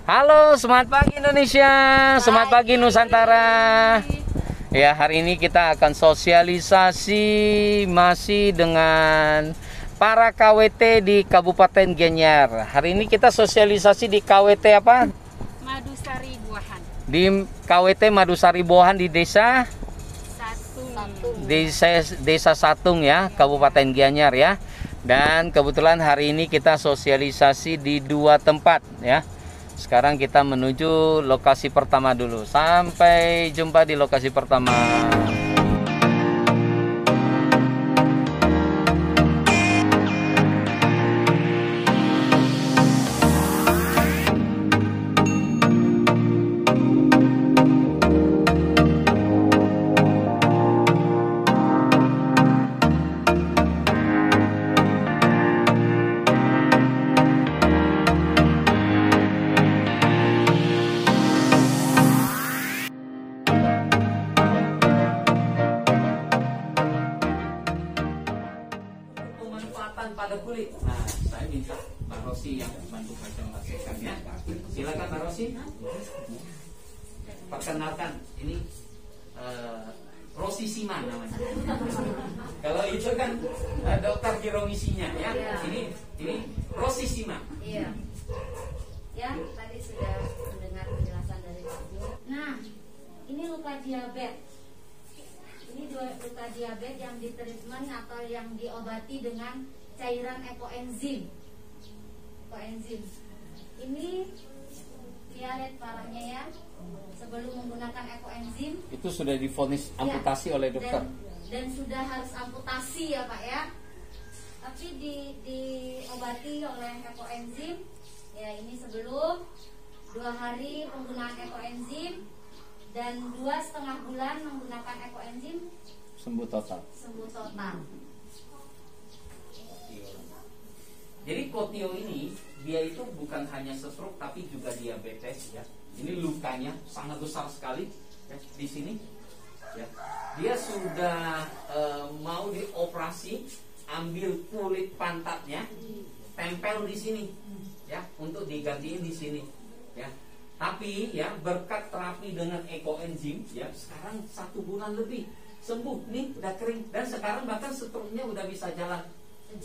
Halo, semangat pagi Indonesia, semangat pagi Nusantara. Ya, hari ini kita akan sosialisasi masih dengan para KWT di Kabupaten Gianyar. Hari ini kita sosialisasi di KWT apa? Madusari Buahan. Di KWT Madusari Buahan di desa Desa Satung ya, Kabupaten Gianyar ya. Dan kebetulan hari ini kita sosialisasi di 2 tempat ya. Sekarang kita menuju lokasi pertama dulu. Sampai jumpa di lokasi pertama. Pada kulit. Nah, saya minta Mbak Rosi yang bantu presentasikan ya. Silakan Mbak Rosi. Perkenalkan, ini Rosi Siman namanya. Kalau itu kan dokter kiromisinya ya. Ini Rosi Siman. Iya. Ya, tadi sudah mendengar penjelasan dari Pak Jo. Nah, ini luka diabetes. Ini luka diabetes yang ditreatment atau yang diobati dengan cairan ekoenzim. Ini lihat parahnya ya. Sebelum menggunakan ekoenzim itu sudah divonis amputasi oleh dokter. Dan sudah harus amputasi ya Pak ya. Tapi diobati oleh ekoenzim. Ya ini sebelum 2 hari penggunaan ekoenzim dan 2,5 bulan menggunakan ekoenzim Sembuh total. Jadi Kotio ini dia itu bukan hanya stroke tapi juga diabetes ya. Ini lukanya sangat besar sekali ya, di sini. Ya. Dia sudah mau dioperasi, ambil kulit pantatnya, tempel di sini ya untuk digantiin di sini ya. Tapi ya berkat terapi dengan ekoenzim ya sekarang 1 bulan lebih sembuh nih, udah kering dan sekarang bahkan stroke-nya udah bisa jalan.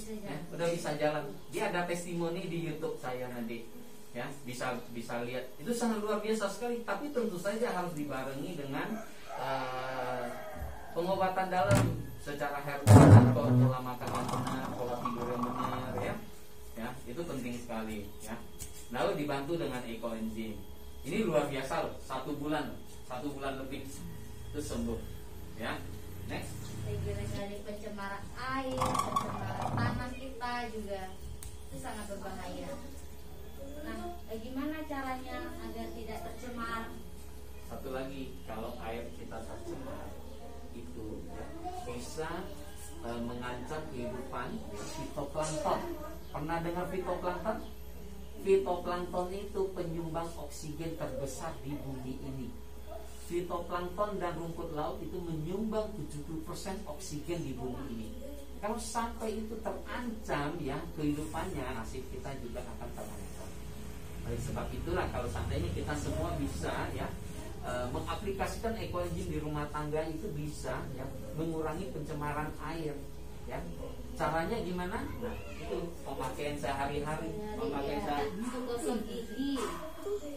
Ya, udah bisa jalan. Dia ada testimoni di YouTube saya nanti ya, bisa lihat. Itu sangat luar biasa sekali. Tapi tentu saja harus dibarengi dengan pengobatan dalam secara herbal, pola makan yang benar, pola tidur yang benar ya. Ya, itu penting sekali ya. Lalu dibantu dengan ekoenzim. Ini luar biasa loh, 1 bulan lebih itu sembuh ya. Next. Dari pencemaran air, pencemaran tanah kita juga itu sangat berbahaya. Nah, bagaimana caranya agar tidak tercemar? Satu lagi, kalau air kita tercemar itu ya, bisa mengancam kehidupan fitoplankton. Pernah dengar fitoplankton? Fitoplankton itu penyumbang oksigen terbesar di bumi ini. Fitoplankton dan rumput laut itu menyumbang 70% oksigen di bumi ini. Kalau sampai itu terancam ya kehidupannya, nasib kita juga akan terancam. Oleh sebab itulah kalau seandainya kita semua bisa ya mengaplikasikan ekoenzim di rumah tangga itu bisa ya mengurangi pencemaran air ya. Caranya gimana? Nah, itu pemakaian sehari-hari, pemakaian gosok gigi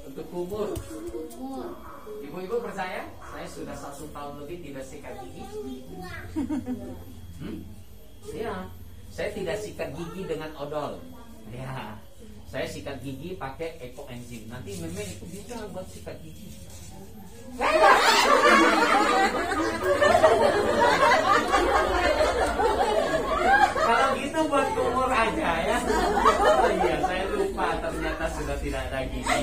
untuk kumur. Ibu-ibu percaya? Saya sudah 1 tahun lebih tidak sikat gigi. Ya, saya tidak sikat gigi dengan odol. Ya, saya sikat gigi pakai ekoenzim. Nanti meme itu bisa buat sikat gigi. Kalau gitu buat kumur aja ya. Oh iya, saya lupa ternyata sudah tidak ada gigi.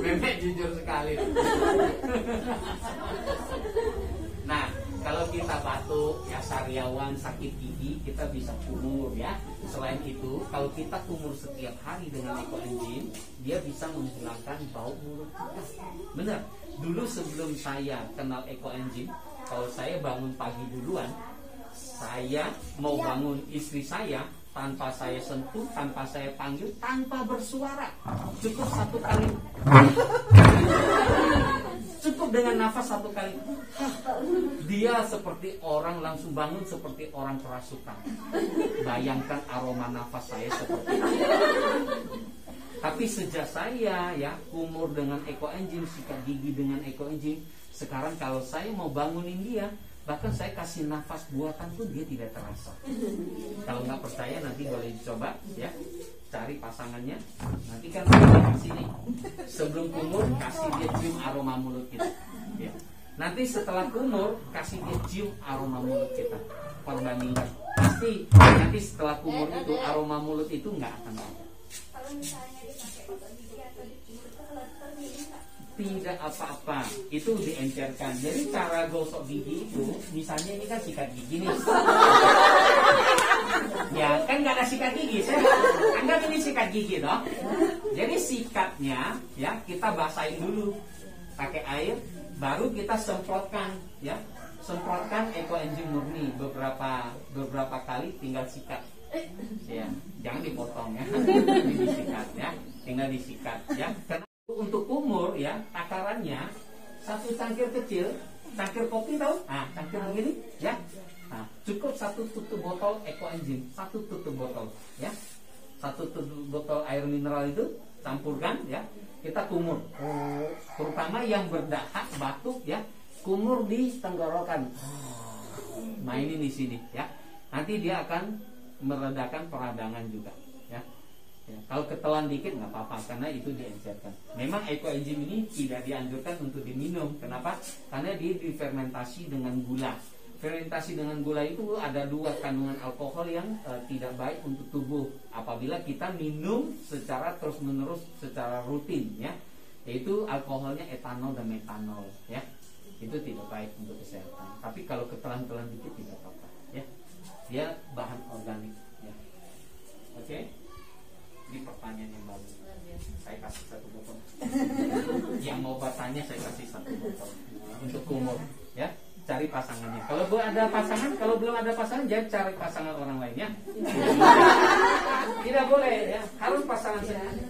Memek jujur sekali. Nah, kalau kita batuk, ya sariawan, sakit gigi, kita bisa kumur ya. Selain itu, kalau kita kumur setiap hari dengan ekoenzim, dia bisa menghilangkan bau mulut kita. Benar. Dulu sebelum saya kenal ekoenzim, kalau saya bangun pagi duluan, saya mau bangun istri saya, tanpa saya sentuh, tanpa saya panggil, tanpa bersuara. Cukup satu kali. Cukup dengan nafas satu kali. Dia seperti orang langsung bangun, seperti orang kerasukan. Bayangkan aroma nafas saya seperti itu. Tapi sejak saya ya kumur dengan ekoenzim, sikat gigi dengan ekoenzim, sekarang kalau saya mau bangunin dia, bahkan saya kasih nafas buatan pun dia tidak terasa. Kalau nggak percaya nanti boleh dicoba ya, cari pasangannya. Nanti kan di sini sebelum kumur kasih dia cium aroma mulut kita. Ya. Nanti setelah kumur kasih dia cium aroma mulut kita. Perbandingkan. Pasti nanti setelah kumur itu aroma mulut itu nggak akan ada. Kalau misalnya dipakai otot gigi atau dikumur itu kalau termiring Pak? Tidak apa-apa, itu diencerkan. Jadi cara gosok gigi itu, misalnya ini kan sikat gigi nih. Ya kan nggak ada sikat gigi, saya anggap ini sikat gigi toh. Jadi sikatnya ya kita basahin dulu pakai air, baru kita semprotkan ya, semprotkan ekoenzim murni beberapa kali, tinggal sikat. Ya, jangan dipotong ya, disikat ya, tinggal disikat ya. Karena untuk kumur ya, takarannya satu cangkir kecil, cangkir kopi tahu? Nah, cangkir begini ya. Nah, cukup satu tutup botol ekoenzim, satu tutup botol ya. Satu tutup botol air mineral itu campurkan ya. Kita kumur. Terutama yang berdahak, batuk ya, kumur di tenggorokan. Mainin di sini ya. Nanti dia akan meredakan peradangan juga ya. Ya, kalau ketelan dikit nggak apa-apa karena itu diencerkan. Memang ekoenzim ini tidak dianjurkan untuk diminum. Kenapa? Karena dia difermentasi dengan gula. Fermentasi dengan gula itu ada 2 kandungan alkohol yang tidak baik untuk tubuh. Apabila kita minum secara terus-menerus, secara rutin, ya, yaitu alkoholnya etanol dan metanol, ya, itu tidak baik untuk kesehatan. Tapi kalau ketelan-telan dikit tidak apa-apa, ya. Dia bahan organik, ya. Oke. Ini pertanyaan yang baru. Saya kasih 1 botol. Yang mau bertanya saya kasih 1 botol untuk kumur, ya. Cari pasangannya. Kalau belum ada pasangan, jangan cari pasangan orang lainnya. Tidak boleh, ya. Harus pasangan sendiri.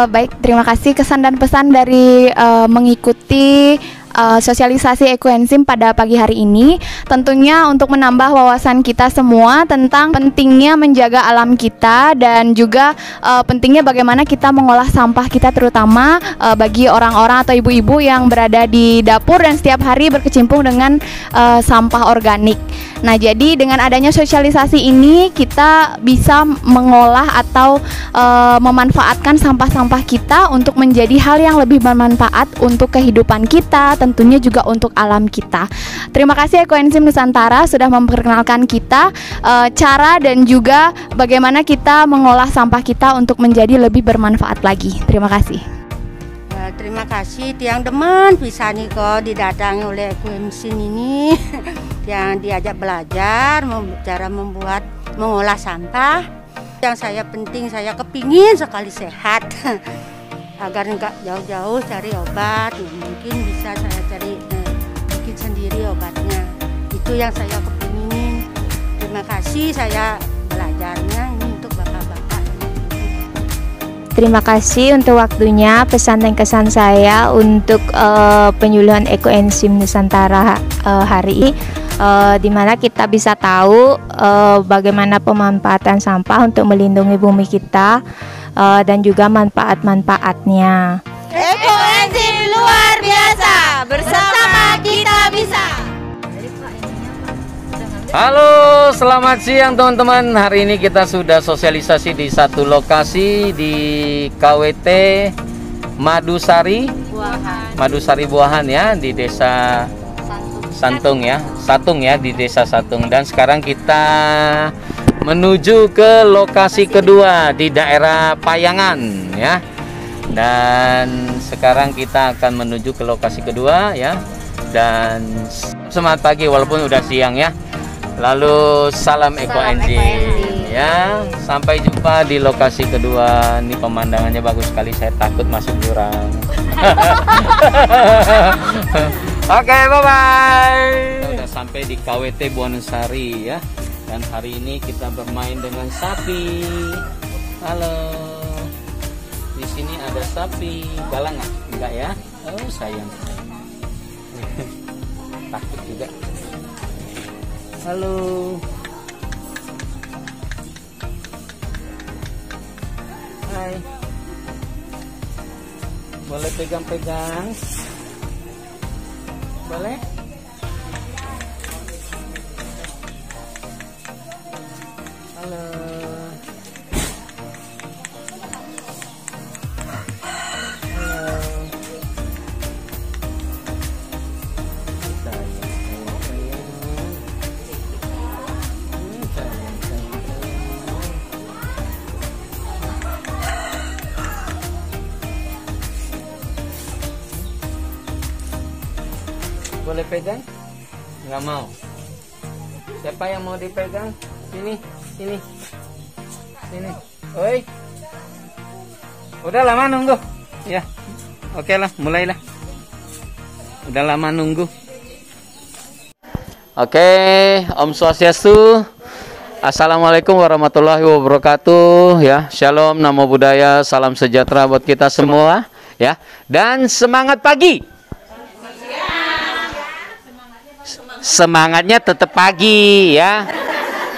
Baik, terima kasih kesan dan pesan dari mengikuti sosialisasi ekoenzim pada pagi hari ini. Tentunya untuk menambah wawasan kita semua tentang pentingnya menjaga alam kita dan juga pentingnya bagaimana kita mengolah sampah kita, terutama bagi orang-orang atau ibu-ibu yang berada di dapur dan setiap hari berkecimpung dengan sampah organik. Nah, jadi dengan adanya sosialisasi ini kita bisa mengolah atau memanfaatkan sampah-sampah kita untuk menjadi hal yang lebih bermanfaat untuk kehidupan kita, tentunya juga untuk alam kita. Terima kasih Ekoenzim Nusantara sudah memperkenalkan kita cara dan juga bagaimana kita mengolah sampah kita untuk menjadi lebih bermanfaat lagi. Terima kasih. Terima kasih Tiang Demen bisa nih kok didatangi oleh Ekoenzim ini yang diajak belajar cara mengolah sampah. Yang saya kepingin sekali sehat agar enggak jauh-jauh cari obat. Mungkin bisa saya cari bikin sendiri obatnya. Itu yang saya kepingin. Terima kasih saya belajarnya ini untuk bapak-bapak. Terima kasih untuk waktunya, pesan dan kesan saya untuk penyuluhan Ekoenzim Nusantara hari ini, di mana kita bisa tahu bagaimana pemanfaatan sampah untuk melindungi bumi kita dan juga manfaat-manfaatnya. Ekoenzim luar biasa, bersama kita bisa. Halo, selamat siang teman-teman. Hari ini kita sudah sosialisasi di satu lokasi di KWT Madusari Buahan ya, di desa Satung ya, di desa Satung. Dan sekarang kita menuju ke lokasi kedua di daerah Payangan ya. Dan sekarang kita akan menuju ke lokasi kedua ya. Dan semangat pagi walaupun udah siang ya. Lalu salam ekoenzim ya. Sampai jumpa di lokasi kedua. Ini pemandangannya bagus sekali. Saya takut masuk jurang. Oke, bye-bye. Kita udah sampai di KWT Buanosari ya. Dan hari ini kita bermain dengan sapi. Halo. Di sini ada sapi. Galak nggak? Enggak ya? Oh, sayang. Takut juga. Halo. Hai. Boleh pegang-pegang? Boleh? Halo. Boleh pegang? Nggak mau. Siapa yang mau dipegang? Sini, sini, sini. Oi. Udah lama nunggu. Ya, oke lah, mulailah. Udah lama nunggu. Oke, Om Swastiastu. Assalamualaikum warahmatullahi wabarakatuh. Ya, Shalom, Namo Buddhaya, salam sejahtera buat kita semua. Ya, dan semangat pagi. Semangatnya tetap pagi ya.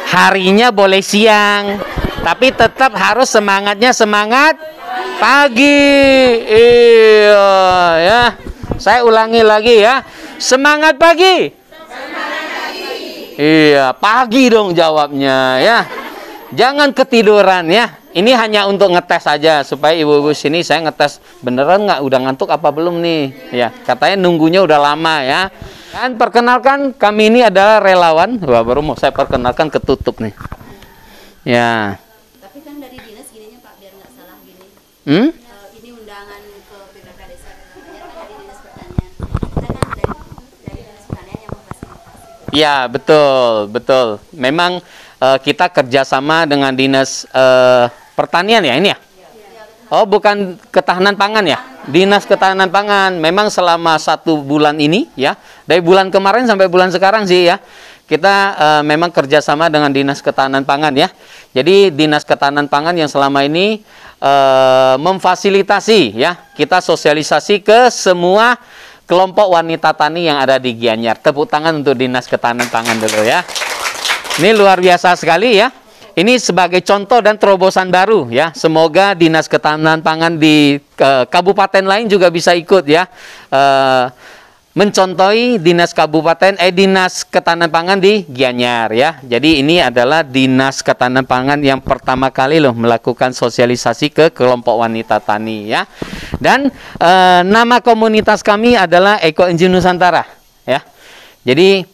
Harinya boleh siang, tapi tetap harus semangatnya semangat pagi. Iya ya. Saya ulangi lagi ya. Semangat pagi. Semangat pagi. Iya, pagi dong jawabnya ya. Jangan ketiduran ya. Ini hanya untuk ngetes aja supaya ibu-ibu sini saya ngetes beneran nggak, udah ngantuk apa belum nih ya. Katanya nunggunya udah lama ya. Dan perkenalkan, kami ini adalah relawan. Wah, baru mau saya perkenalkan ketutup nih. Ya. Tapi kan dari dinas gininya Pak, biar nggak salah gini. Ini undangan ke PKK Desa ya, kan dari dinas pertanian. Kita kan dari dinas pertanian yang memfasilitasi. Ya, betul, betul. Memang kita kerjasama dengan dinas pertanian ya ini ya. Oh, bukan ketahanan pangan ya? Dinas Ketahanan Pangan. Memang selama 1 bulan ini ya, dari bulan kemarin sampai bulan sekarang sih ya, kita memang kerjasama dengan Dinas Ketahanan Pangan ya. Jadi Dinas Ketahanan Pangan yang selama ini memfasilitasi ya, kita sosialisasi ke semua kelompok wanita tani yang ada di Gianyar. Tepuk tangan untuk Dinas Ketahanan Pangan dulu ya. Ini luar biasa sekali ya. Ini sebagai contoh dan terobosan baru ya. Semoga Dinas Ketahanan Pangan di kabupaten lain juga bisa ikut ya. Mencontohi Dinas Ketahanan Pangan di Gianyar ya. Jadi ini adalah Dinas Ketahanan Pangan yang pertama kali loh melakukan sosialisasi ke kelompok wanita tani ya. Dan nama komunitas kami adalah Ekoenzim Nusantara ya. Jadi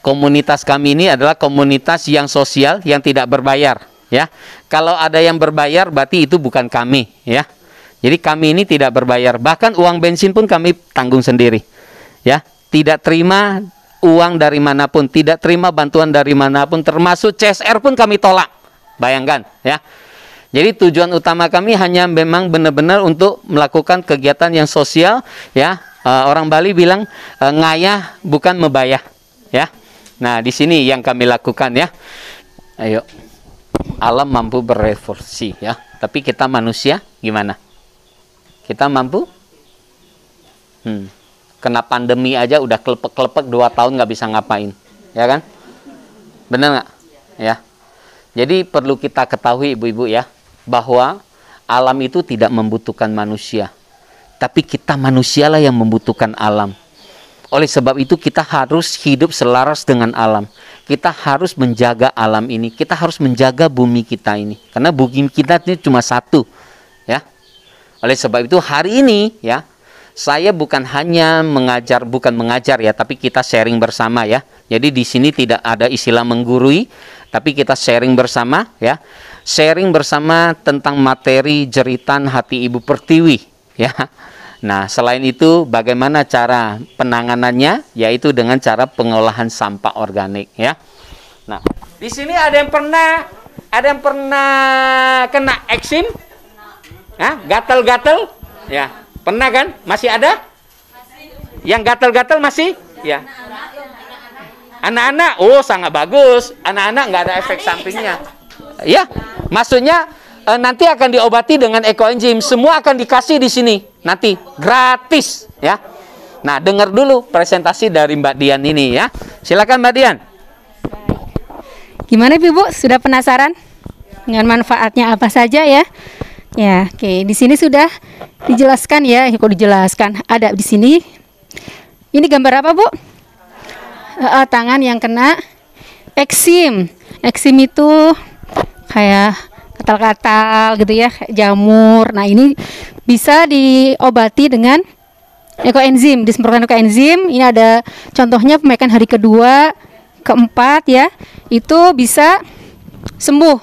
komunitas kami ini adalah komunitas yang sosial, yang tidak berbayar ya. Kalau ada yang berbayar berarti itu bukan kami ya. Jadi kami ini tidak berbayar, bahkan uang bensin pun kami tanggung sendiri ya. Tidak terima uang dari manapun, tidak terima bantuan dari manapun, termasuk CSR pun kami tolak. Bayangkan ya. Jadi tujuan utama kami hanya memang benar-benar untuk melakukan kegiatan yang sosial ya. Orang Bali bilang ngayah bukan mebayah ya. Nah, di sini yang kami lakukan ya. Ayo. Alam mampu berevolusi ya. Tapi kita manusia gimana? Kita mampu? Kena pandemi aja udah kelepek-kelepek 2 tahun nggak bisa ngapain. Ya kan? Bener nggak? Ya. Jadi perlu kita ketahui ibu-ibu ya, bahwa alam itu tidak membutuhkan manusia. Tapi kita manusialah yang membutuhkan alam. Oleh sebab itu kita harus hidup selaras dengan alam. Kita harus menjaga alam ini. Kita harus menjaga bumi kita ini. Karena bumi kita ini cuma satu. Ya. Oleh sebab itu hari ini ya, saya bukan hanya bukan mengajar ya, tapi kita sharing bersama ya. Jadi di sini tidak ada istilah menggurui, tapi kita sharing bersama ya. Sharing bersama tentang materi jeritan hati Ibu Pertiwi ya. Nah, selain itu bagaimana cara penanganannya, yaitu dengan cara pengolahan sampah organik ya. Nah, di sini ada yang pernah kena eksim? Hah? Gatal-gatal? Ya, pernah kan? Masih ada? Yang gatal-gatal masih? Ya. Anak-anak, oh sangat bagus. Anak-anak nggak ada efek sampingnya. Ya, maksudnya nanti akan diobati dengan ekoenzim. Semua akan dikasih di sini nanti gratis ya. Nah, dengar dulu presentasi dari Mbak Dian ini ya. Silakan Mbak Dian. Gimana Ibu? Sudah penasaran dengan manfaatnya apa saja ya? Ya, oke. Di sini sudah dijelaskan ya. Kok dijelaskan? Ada di sini. Ini gambar apa, Bu? Tangan yang kena eksim. Eksim itu kayak katal-katal gitu ya, kayak jamur. Nah, ini bisa diobati dengan ekoenzim, disemprotkan ekoenzim. Ini ada contohnya pemakaian hari kedua, keempat ya. Itu bisa sembuh.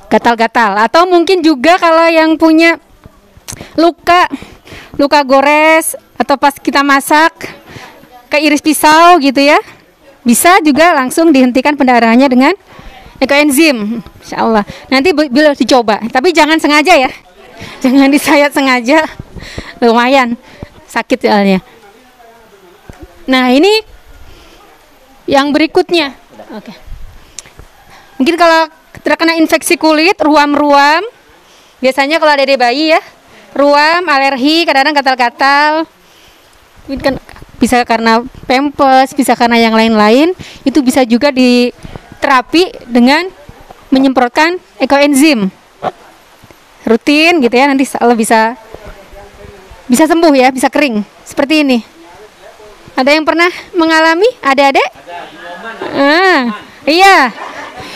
Gatal-gatal. Atau mungkin juga kalau yang punya luka gores atau pas kita masak keiris pisau gitu ya, bisa juga langsung dihentikan pendarahannya dengan ekoenzim, insya Allah. Nanti bila dicoba, tapi jangan sengaja ya, jangan disayat sengaja, lumayan sakit soalnya. Nah, ini yang berikutnya. Oke. Mungkin kalau terkena infeksi kulit, ruam-ruam, biasanya kalau ada di bayi ya, ruam, alergi, kadang-kadang gatal-gatal, kan bisa karena pampers, bisa karena yang lain-lain, itu bisa juga diterapi dengan menyemprotkan ekoenzim rutin gitu ya, nanti Allah bisa sembuh ya, bisa kering seperti ini. Ada yang pernah mengalami adik-adik? Iya,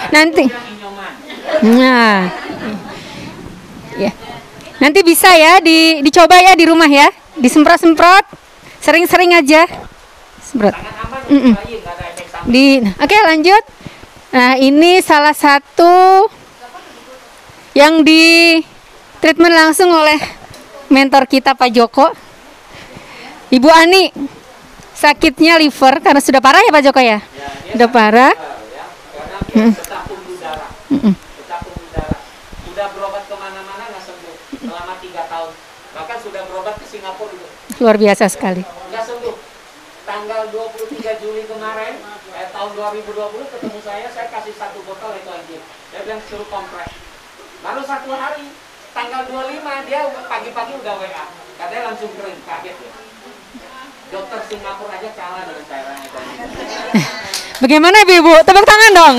nanti ya, nanti bisa ya dicoba ya di rumah ya, disemprot-semprot sering-sering aja semprot. Oke, lanjut. Nah, ini salah satu yang di treatment langsung oleh mentor kita Pak Joko. Ibu Ani sakitnya liver karena sudah parah ya Pak Joko ya? Sudah parah. Sudah berobat kemana-mana nggak sembuh selama 3 tahun. Bahkan sudah berobat ke Singapura itu. Luar biasa sekali. Nggak sembuh. Tanggal 23 Juli kemarin, tahun 2020 ketemu saya kasih 1 botol ekoenzim. Dia bilang suruh kompres. Baru 1 hari, tanggal 25 dia pagi-pagi udah WA. Katanya langsung kering, kaget ya. Dokter Singapura aja kalah dengan cairan ekoenzim. Bagaimana Ibu? Tepuk tangan dong.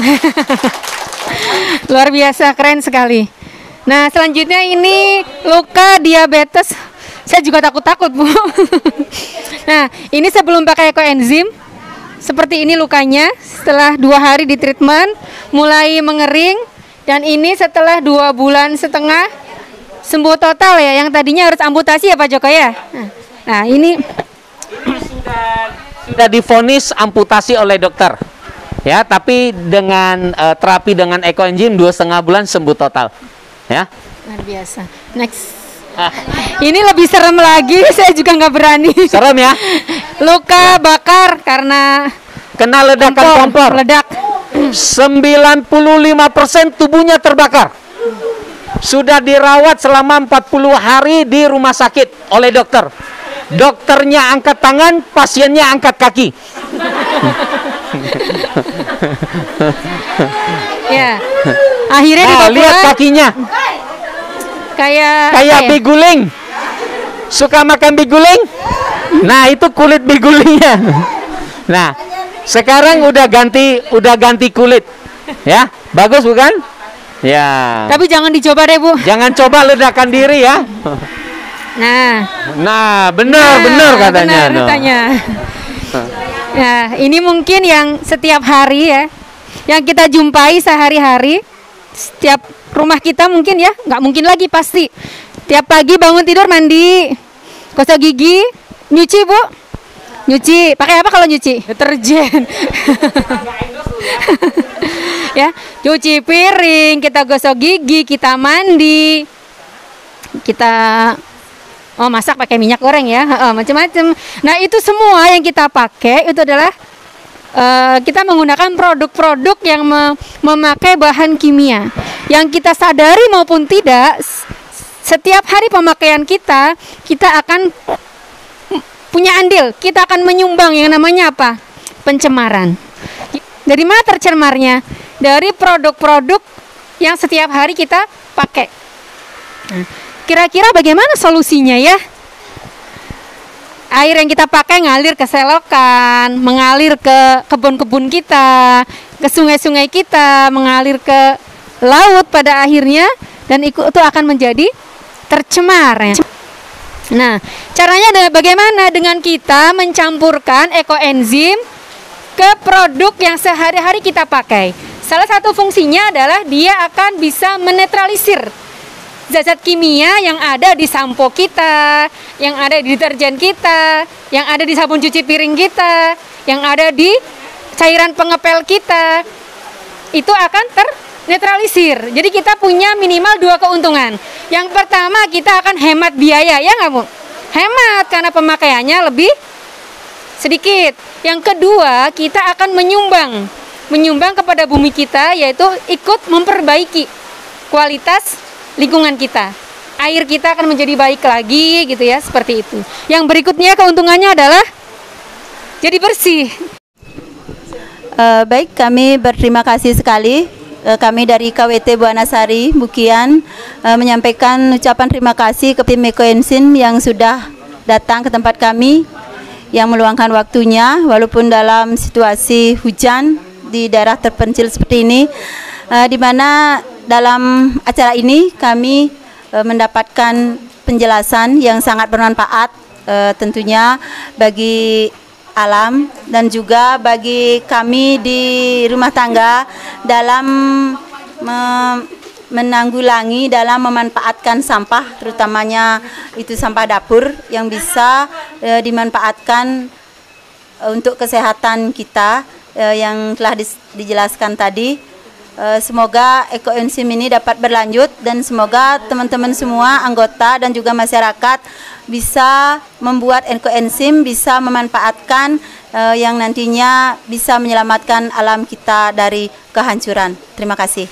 Luar biasa, keren sekali. Nah, selanjutnya ini luka diabetes. Saya juga takut-takut, Bu. Nah, ini sebelum pakai ekoenzim, seperti ini lukanya. Setelah 2 hari di treatment, mulai mengering. Dan ini setelah 2,5 bulan sembuh total ya. Yang tadinya harus amputasi ya Pak Joko ya. Nah, ini sudah divonis amputasi oleh dokter. Ya, tapi dengan terapi dengan ekoenzim 2,5 bulan sembuh total. Ya. Luar biasa. Next. Ini lebih serem lagi, saya juga nggak berani. Serem ya? Luka bakar karena kena ledakan kompor. Ledak. 95% tubuhnya terbakar. Sudah dirawat selama 40 hari di rumah sakit oleh dokter. Dokternya angkat tangan, pasiennya angkat kaki. Ya. Akhirnya lihat kakinya. Kayak biguling. Suka makan biguling? Nah, itu kulit bigulingnya. Nah, sekarang udah ganti kulit. Ya, bagus bukan? Ya. Tapi jangan dicoba deh, Bu. Jangan coba ledakan diri ya. Nah, benar katanya. Nah, ini mungkin yang setiap hari ya, yang kita jumpai sehari-hari. Setiap rumah kita mungkin ya, nggak mungkin lagi pasti Tiap pagi bangun tidur mandi, gosok gigi, nyuci Bu. Nyuci, pakai apa kalau nyuci? Deterjen. Ya, cuci piring, kita gosok gigi, kita mandi, kita masak pakai minyak goreng ya, macam-macam. Nah itu semua yang kita pakai itu adalah kita menggunakan produk-produk yang memakai bahan kimia. Yang kita sadari maupun tidak, setiap hari pemakaian kita akan punya andil, kita akan menyumbang yang namanya apa? Pencemaran. Dari mana tercemarnya? Dari produk-produk yang setiap hari kita pakai. Nah, kira-kira bagaimana solusinya ya? Air yang kita pakai ngalir ke selokan, mengalir ke kebun-kebun kita, ke sungai-sungai kita, mengalir ke laut pada akhirnya, dan itu akan menjadi tercemar ya. Nah, caranya bagaimana? Dengan kita mencampurkan ekoenzim ke produk yang sehari-hari kita pakai. Salah satu fungsinya adalah dia akan bisa menetralisir zat-zat kimia yang ada di sampo kita, yang ada di deterjen kita, yang ada di sabun cuci piring kita, yang ada di cairan pengepel kita. Itu akan ternetralisir. Jadi kita punya minimal 2 keuntungan. Yang pertama, kita akan hemat biaya, ya nggak Bu? Hemat karena pemakaiannya lebih sedikit. Yang kedua, kita akan menyumbang kepada bumi kita, yaitu ikut memperbaiki kualitas lingkungan kita. Air kita akan menjadi baik lagi gitu ya, seperti itu. Yang berikutnya keuntungannya adalah jadi bersih. Baik, kami berterima kasih sekali. Kami dari KWT Buanasari Bukian menyampaikan ucapan terima kasih ke tim Ekoenzim yang sudah datang ke tempat kami, yang meluangkan waktunya walaupun dalam situasi hujan di daerah terpencil seperti ini, di mana dalam acara ini kami mendapatkan penjelasan yang sangat bermanfaat tentunya bagi alam dan juga bagi kami di rumah tangga dalam menanggulangi, dalam memanfaatkan sampah, terutamanya itu sampah dapur yang bisa dimanfaatkan untuk kesehatan kita yang telah dijelaskan tadi. Semoga ekoenzim ini dapat berlanjut dan semoga teman-teman semua anggota dan juga masyarakat bisa membuat ekoenzim, bisa memanfaatkan yang nantinya bisa menyelamatkan alam kita dari kehancuran. Terima kasih.